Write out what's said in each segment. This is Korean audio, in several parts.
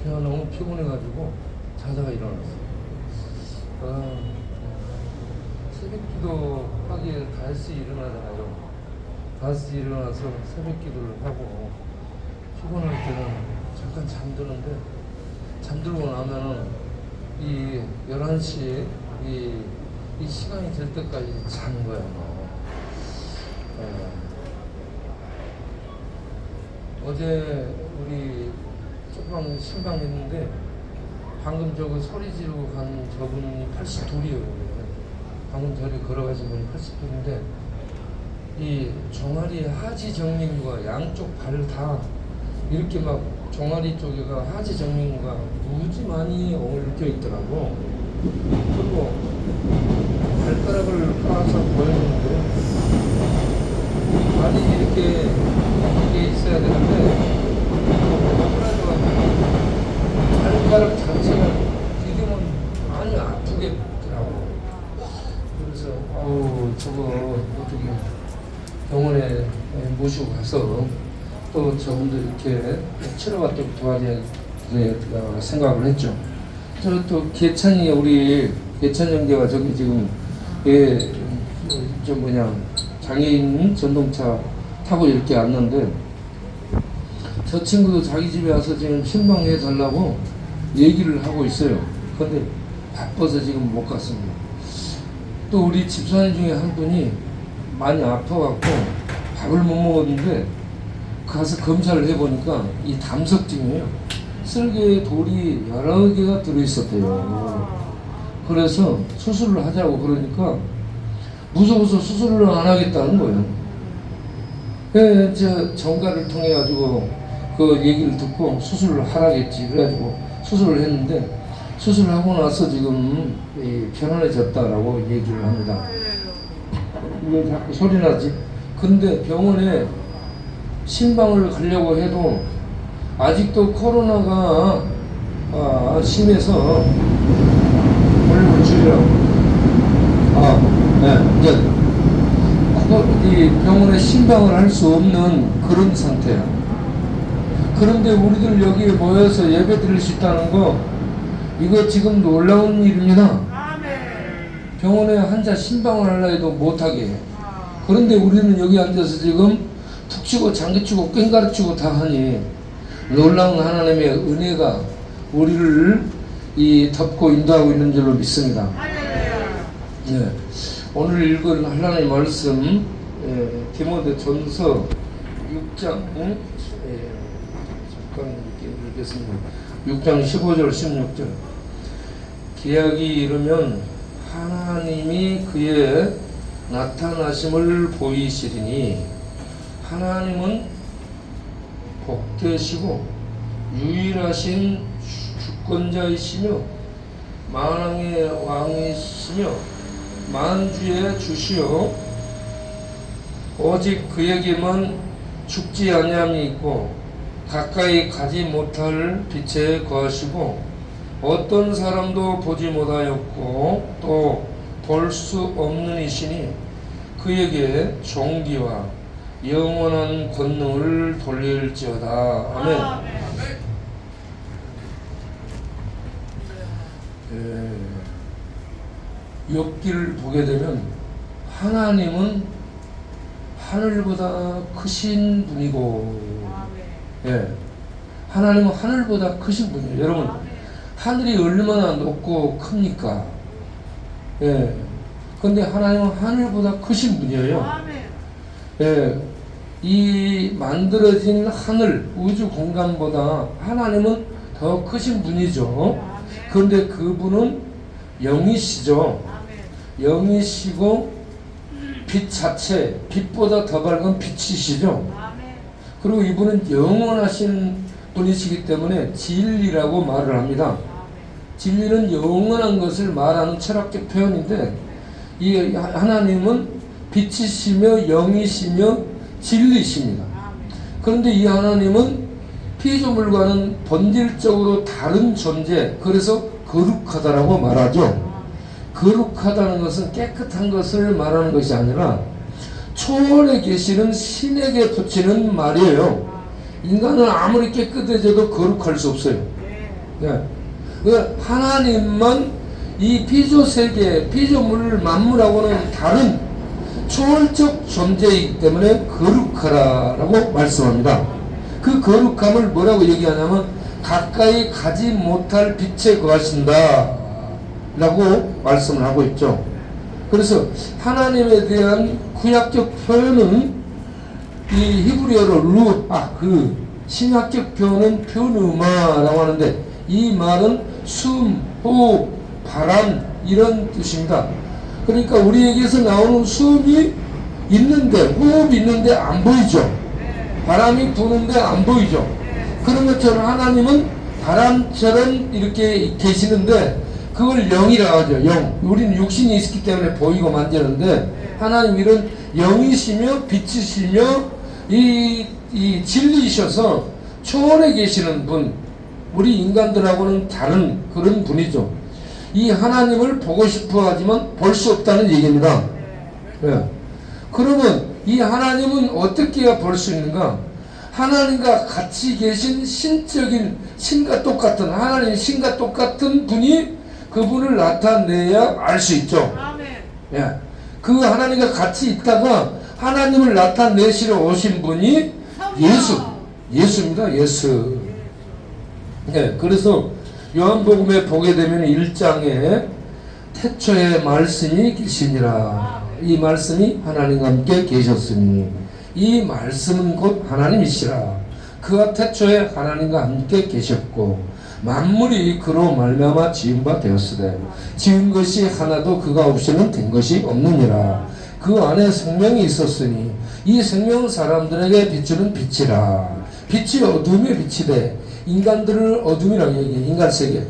걔가 너무 피곤해가지고 자다가 일어났어. 아, 새벽기도 하기에 5시에 일어나잖아요. 5시에 일어나서 새벽기도를 하고 피곤할 때는 잠깐 잠드는데 잠들고 나면은 이 11시에 이 시간이 될 때까지 자는 거야. 어제 우리 조금 신방했는데 방금 저거 소리 지르고 간 저분이 82이에요. 방금 저리 걸어가신 분이 82인데 이 종아리 하지 정맥류가 양쪽 발 다 이렇게 막 종아리 쪽에가 하지 정맥류가 무지 많이 얽혀 있더라고. 그리고 발가락을 까서 보였는데 발이 이렇게 있어야 되는데 발가락 자체가 디디면 많이 아프겠더라고. 그래서 저거 어떻게 병원에 모시고 가서 또 저분들 이렇게 치료받도록 도와줘야 생각을 했죠. 저 또 계찬이 우리 계찬 형제가 저기 지금 장애인 전동차 타고 이렇게 왔는데 저 친구도 자기 집에 와서 지금 신방해 달라고 얘기를 하고 있어요. 근데 바빠서 지금 못 갔습니다. 또 우리 집사님 중에 한 분이 많이 아파갖고 밥을 못 먹었는데 가서 검사를 해보니까 이 담석증이에요. 쓸개에 돌이 여러 개가 들어있었대요. 그래서 수술을 하자고 그러니까 무서워서 수술을 안 하겠다는 거예요. 저 정가를 통해 가지고 그 얘기를 듣고 수술을 하라겠지. 그래가지고 수술을 했는데 수술을 하고 나서 지금 편안해졌다라고 얘기를 합니다. 왜 자꾸 소리 나지? 근데 병원에 신방을 가려고 해도 아직도 코로나가 심해서 볼륨을 줄이라고. 이제 이 병원에 신방을 할 수 없는 그런 상태야. 그런데 우리들 여기에 모여서 예배 드릴 수 있다는 거 이거 지금 놀라운 일입니다. 병원에 환자 신방을 하려 해도 못하게 해. 그런데 우리는 여기 앉아서 지금 푹 치고 장기 치고 꽹가리 치고 다 하니 놀라운 하나님의 은혜가 우리를 덮고 인도하고 있는 줄로 믿습니다. 네. 오늘 읽은 하나님의 말씀 디모데전서 6장 잠깐 읽겠습니다. 6장 15절 16절 기약이 이르면 하나님이 그의 나타나심을 보이시리니 하나님은 복되시고 유일하신 주권자이시며 만왕의 왕이시며 만주의 주시오 오직 그에게만 죽지 아니함이 있고 가까이 가지 못할 빛에 거하시고 어떤 사람도 보지 못하였고 또 볼 수 없는 이시니 그에게 존귀와 영원한 권능을 돌릴지어다. 아멘. 욥기를 보게 되면 하나님은 하늘보다 크신 분이고, 하나님은 하늘보다 크신 분이에요. 여러분, 하늘이 얼마나 높고 큽니까? 근데 하나님은 하늘보다 크신 분이에요. 이 만들어진 하늘, 우주 공간보다 하나님은 더 크신 분이죠. 그런데 그분은 영이시죠. 영이시고 빛 자체, 빛보다 더 밝은 빛이시죠. 그리고 이분은 영원하신 분이시기 때문에 진리라고 말을 합니다. 진리는 영원한 것을 말하는 철학적 표현인데 이 하나님은 빛이시며 영이시며 진리십니다. 그런데 이 하나님은 피조물과는 본질적으로 다른 존재, 그래서 거룩하다라고 말하죠. 거룩하다는 것은 깨끗한 것을 말하는 것이 아니라 초월에 계시는 신에게 붙이는 말이에요. 인간은 아무리 깨끗해져도 거룩할 수 없어요. 예. 그 하나님만 이 피조세계, 피조물 만물하고는 다른 초월적 존재이기 때문에 거룩하라라고 말씀합니다. 그 거룩함을 뭐라고 얘기하냐면 가까이 가지 못할 빛에 거하신다 라고 말씀을 하고 있죠. 그래서 하나님에 대한 구약적 표현은 이 히브리어로 그 신약적 표현은 표누마라고 하는데, 이 말은 숨, 호흡, 바람 이런 뜻입니다. 그러니까 우리에게서 나오는 숨이 있는데, 호흡이 있는데 안 보이죠. 바람이 부는데 안 보이죠. 그런 것처럼 하나님은 바람처럼 이렇게 계시는데 그걸 영이라 하죠. 영. 우리는 육신이 있기 때문에 보이고 만지는데 하나님 이런 영이시며 빛이시며 이 진리이셔서 초월해 계시는 분, 우리 인간들하고는 다른 그런 분이죠. 이 하나님을 보고 싶어 하지만 볼 수 없다는 얘기입니다. 네. 그러면 이 하나님은 어떻게 해야 볼 수 있는가? 하나님과 같이 계신 신적인, 신과 똑같은, 하나님 신과 똑같은 분이 그분을 나타내야 알 수 있죠. 예. 그 하나님과 같이 있다가 하나님을 나타내시러 오신 분이 예수입니다. 예수. 예. 그래서 요한복음에 보게 되면 1장에 태초에 말씀이 계시니라. 이 말씀이 하나님과 함께 계셨으니 이 말씀은 곧 하나님이시라. 그가 태초에 하나님과 함께 계셨고 만물이 그로 말미암아 지은 바 되었으되 지은 것이 하나도 그가 없이는 된 것이 없느니라. 그 안에 생명이 있었으니 이 생명은 사람들에게 비추는 빛이라. 빛이 어둠의 빛이되 인간들을 어둠이라고 얘기해. 인간세계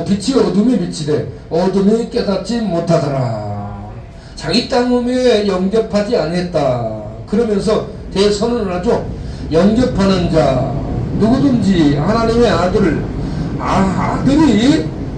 빛이 어둠의 빛이되 어둠이 깨닫지 못하더라. 자기 땅음에 영접하지 않았다. 그러면서 대선언을 하죠. 영접하는 자 누구든지 하나님의 아들이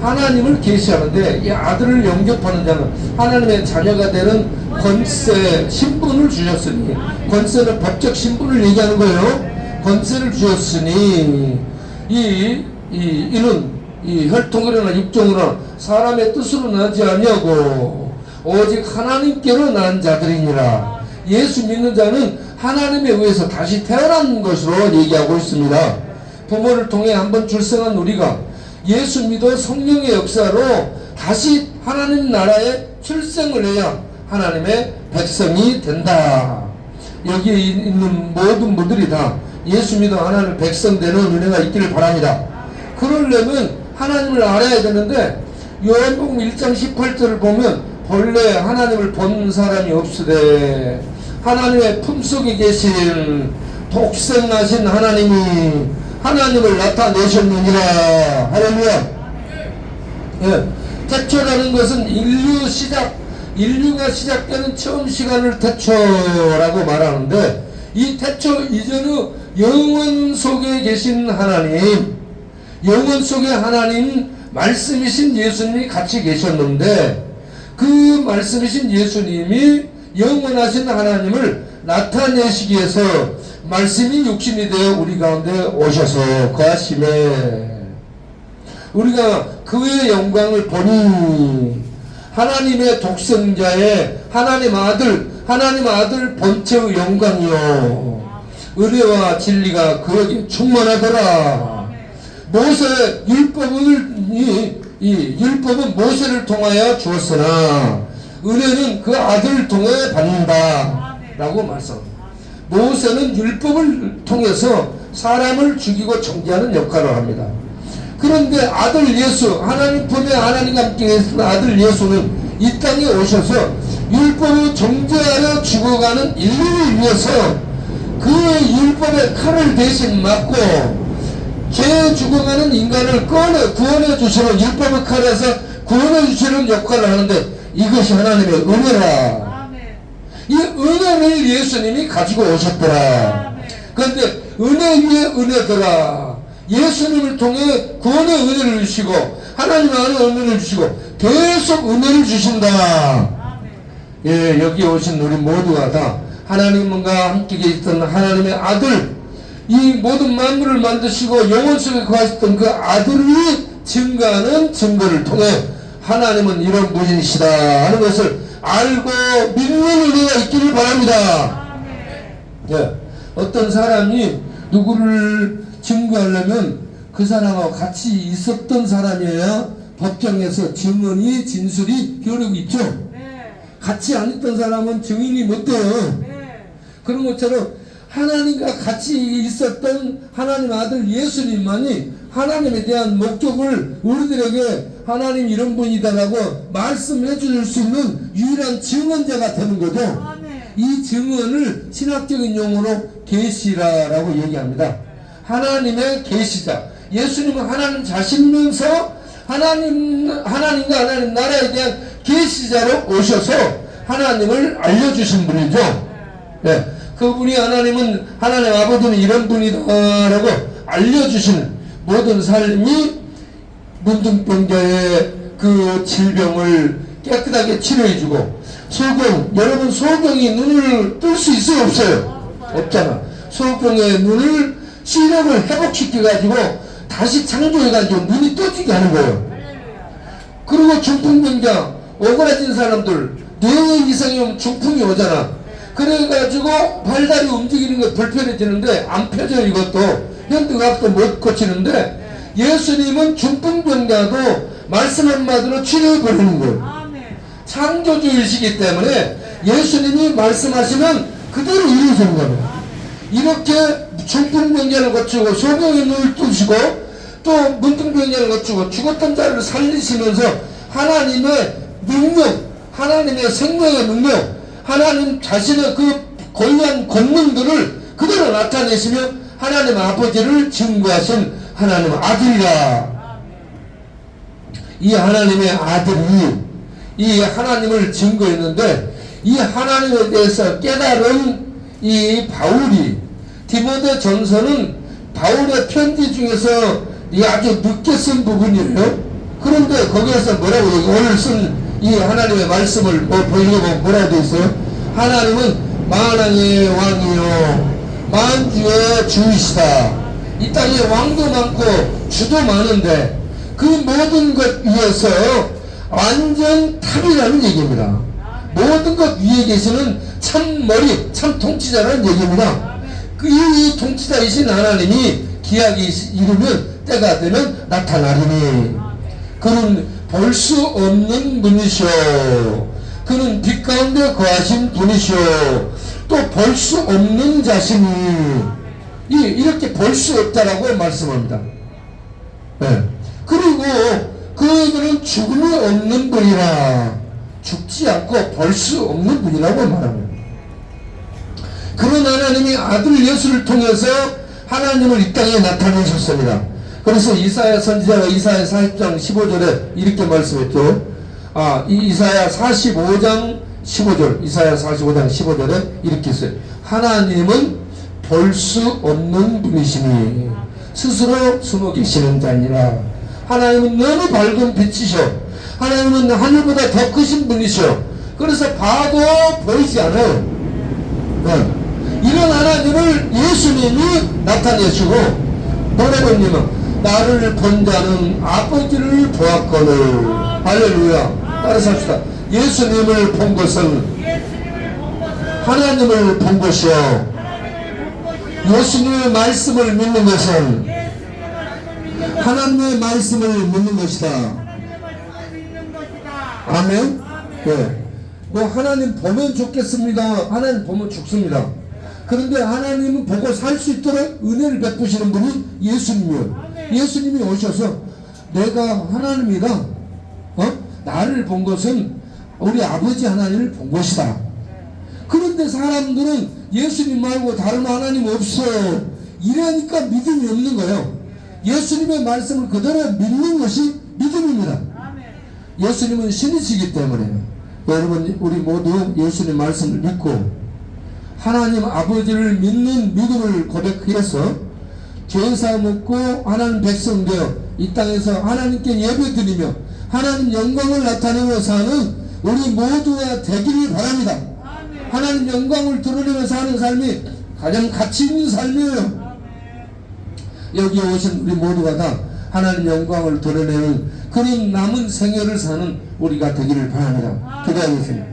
하나님을 계시하는데 이 아들을 영접하는 자는 하나님의 자녀가 되는 권세, 신분을 주셨으니, 권세는 법적 신분을 얘기하는 거예요. 권세를 주셨으니 이는 혈통으로나 육종으로나 사람의 뜻으로 나지 아니하고 오직 하나님께로 난 자들이니라. 예수 믿는 자는 하나님에 의해서 다시 태어난 것으로 얘기하고 있습니다. 부모를 통해 한번 출생한 우리가 예수 믿어 성령의 역사로 다시 하나님 나라에 출생을 해야 하나님의 백성이 된다. 여기에 있는 모든 분들이 다 예수 믿어 하나님의 백성 되는 은혜가 있기를 바랍니다. 그러려면 하나님을 알아야 되는데 요한복음 1장 18절을 보면 본래 하나님을 본 사람이 없으되 하나님의 품속에 계신 독생하신 하나님이 하나님을 나타내셨느니라. 할렐루야. 예. 태초라는 것은 인류가 시작되는 처음 시간을 태초라고 말하는데 이 태초 이전의 영원 속에 계신 하나님, 영원 속에 하나님 말씀이신 예수님이 같이 계셨는데 그 말씀이신 예수님이 영원하신 하나님을 나타내시기 위해서 말씀이 육신이 되어 우리 가운데 오셔서 거하심에 우리가 그의 영광을 보니 하나님의 독생자의 하나님 아들 본체의 영광이요 은혜와 진리가 그에게 충만하더라. 모세 율법은 모세를 통하여 주었으나 은혜는 그 아들을 통해 받는다 라고 말씀합니다. 모세는 율법을 통해서 사람을 죽이고 정죄하는 역할을 합니다. 그런데 아들 예수, 하나님 품에 하나님과 함께 계신 아들 예수는 이 땅에 오셔서 율법을 정죄하여 죽어가는 인류를 위해서 그 율법의 칼을 대신 맞고 죄 죽어가는 인간을 구원해 주시는 율법의 칼에서 구원해 주시는 역할을 하는데 이것이 하나님의 은혜라. 이 은혜를 예수님이 가지고 오셨더라. 그런데 은혜 위에 은혜더라. 예수님을 통해 구원의 은혜를 주시고 하나님 안에 은혜를 주시고 계속 은혜를 주신다. 예, 여기 오신 우리 모두가 다 하나님과 함께 계셨던 하나님의 아들, 이 모든 만물을 만드시고 영원 속에 거하셨던 그 아들이 증거하는 증거를 통해 하나님은 이런 분이시다 하는 것을 알고 믿는 우리가 있기를 바랍니다. 예, 어떤 사람이 누구를 증거하려면 그 사람하고 같이 있었던 사람이어야 법정에서 증언이 진술이 효력이 있죠. 같이 안 있던 사람은 증인이 못 돼요. 그런 것처럼 하나님과 같이 있었던 하나님 아들 예수님만이 하나님에 대한 목적을 우리들에게 하나님 이런 분이다라고 말씀해 줄 수 있는 유일한 증언자가 되는 거죠. 이 증언을 신학적인 용어로 계시라라고 얘기합니다. 하나님의 계시자. 예수님은 하나님 자신이면서 하나님과 하나님 나라에 대한 계시자로 오셔서 하나님을 알려주신 분이죠. 네, 그분이 하나님은 하나님 아버지는 이런 분이다라고 알려주시는 모든 삶이 문둥병자의 그 질병을 깨끗하게 치료해주고 여러분 소경이 눈을 뜰 수 있어요 없어요? 없잖아. 소경의 눈을 시력을 회복시켜가지고 다시 창조해가지고 눈이 떠지게 하는 거예요. 그리고 중풍병자 오그라진 사람들 4년 이상이 오면 중풍이 오잖아. 그래가지고 발다리 움직이는 게 불편해지는데 안 펴져. 이것도 현대과학도 못 고치는데 예수님은 중풍병자도 말씀 한마디로 치료해버리는 거예요. 창조주이시기 때문에 예수님이 말씀하시면 그대로 이루어지는 겁니다. 이렇게 중풍병자를 거치고 소경의 눈을 뜨시고 또 문둥병자를 거치고 죽었던 자를 살리시면서 하나님의 능력, 하나님의 생명의 능력, 하나님 자신의 그 고유한 권능들을 그대로 나타내시며 하나님 아버지를 증거하신 하나님 아들이라. 이 하나님의 아들이 이 하나님을 증거했는데 이 하나님에 대해서 깨달은 이 바울이 디모데 전서는 바울의 편지 중에서 이 아주 늦게 쓴 부분이에요. 그런데 거기에서 뭐라고 오늘 쓴 이 하나님의 말씀을 보이려고 뭐라고 되어 있어요? 하나님은 만왕의 왕이요 만주의 주이시다. 이 땅에 왕도 많고 주도 많은데 그 모든 것 위에서 완전 탑이라는 얘기입니다. 모든 것 위에 계시는 참 머리, 참 통치자라는 얘기입니다. 이 통치자이신 하나님이 기약이 이르면 때가 되면 나타나리니 그는 볼 수 없는 분이시오. 그는 빛 가운데 거하신 분이시오. 또 볼 수 없는 자신이 이렇게 볼 수 없다라고 말씀합니다. 네. 그리고 그에게는 죽음이 없는 분이라. 죽지 않고 볼 수 없는 분이라고 말합니다. 그런 하나님이 아들 예수를 통해서 하나님을 이 땅에 나타내셨습니다. 그래서 이사야 선지자가 이사야 40장 15절에 이렇게 말씀했죠. 이사야 45장 15절, 이사야 45장 15절에 이렇게 있어요. 하나님은 볼 수 없는 분이시니 스스로 숨어 계시는 자니라. 하나님은 너무 밝은 빛이셔. 하나님은 하늘보다 더 크신 분이셔. 그래서 봐도 보이지 않아요. 네. 이런 하나님을 예수님이 나타내시고 노래보님은 나를 본 자는 아버지를 보았거늘. 할렐루야. 따라서 합시다. 예수님을 본 것은 하나님을 본 것이요 예수님의 말씀을 믿는 것은 하나님의 말씀을 믿는 것이다. 아멘. 네. 뭐 하나님 보면 좋겠습니다. 하나님 보면 죽습니다. 그런데 하나님은 보고 살 수 있도록 은혜를 베푸시는 분이 예수님이에요. 예수님이 오셔서 내가 하나님이다. 나를 본 것은 우리 아버지 하나님을 본 것이다. 그런데 사람들은 예수님 말고 다른 하나님 없어. 이러니까 믿음이 없는 거예요. 예수님의 말씀을 그대로 믿는 것이 믿음입니다. 예수님은 신이시기 때문에 여러분 우리 모두 예수님 말씀을 믿고 하나님 아버지를 믿는 믿음을 고백해서 죄사 묻고 하나님 백성 되어 이 땅에서 하나님께 예배드리며 하나님 영광을 나타내며 사는 우리 모두가 되기를 바랍니다. 하나님 영광을 드러내며 사는 삶이 가장 가치 있는 삶이에요. 여기 오신 우리 모두가 다 하나님 영광을 드러내는 그런 남은 생애를 사는 우리가 되기를 바랍니다. 기도하겠습니다.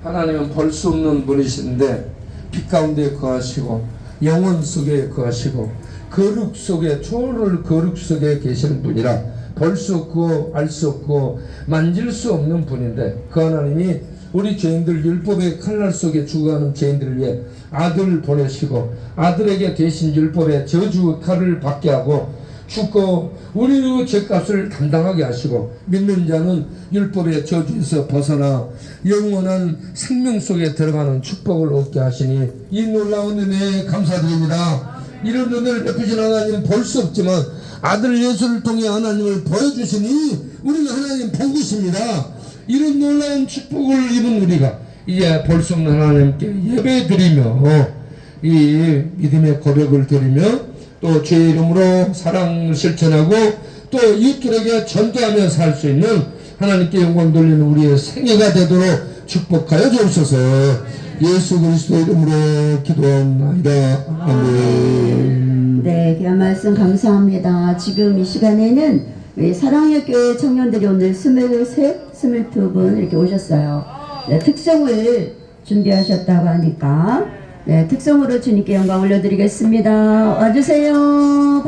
하나님은 볼 수 없는 분이신데 빛 가운데 거하시고 영원 속에 거하시고 거룩 속에 초월 거룩 속에 계시는 분이라 볼 수 없고 알 수 없고 만질 수 없는 분인데 그 하나님이 우리 죄인들 율법의 칼날 속에 죽어가는 죄인들을 위해 아들을 보내시고 아들에게 대신 율법의 저주 칼을 받게 하고 죽고 우리의 죄값을 감당하게 하시고 믿는 자는 율법의 저주에서 벗어나 영원한 생명 속에 들어가는 축복을 얻게 하시니 이 놀라운 은혜에 감사드립니다. 이런 은혜를 베푸신 하나님 볼 수 없지만 아들 예수를 통해 하나님을 보여주시니 우리는 하나님 본 것입니다. 이런 놀라운 축복을 입은 우리가 이제 볼 수 없는 하나님께 예배드리며 이 믿음의 고백을 드리며 또 주의 이름으로 사랑을 실천하고 또 이웃들에게 전도하며 살 수 있는 하나님께 영광 돌리는 우리의 생애가 되도록 축복하여 주옵소서. 예수 그리스도의 이름으로 기도합니다. 아멘. 네, 귀한 말씀 감사합니다. 지금 이 시간에는 우리 사랑의 교회 청년들이 오늘 23, 22분 이렇게 오셨어요. 네, 특성을 준비하셨다고 하니까 네, 특성으로 주님께 영광 올려드리겠습니다. 와주세요.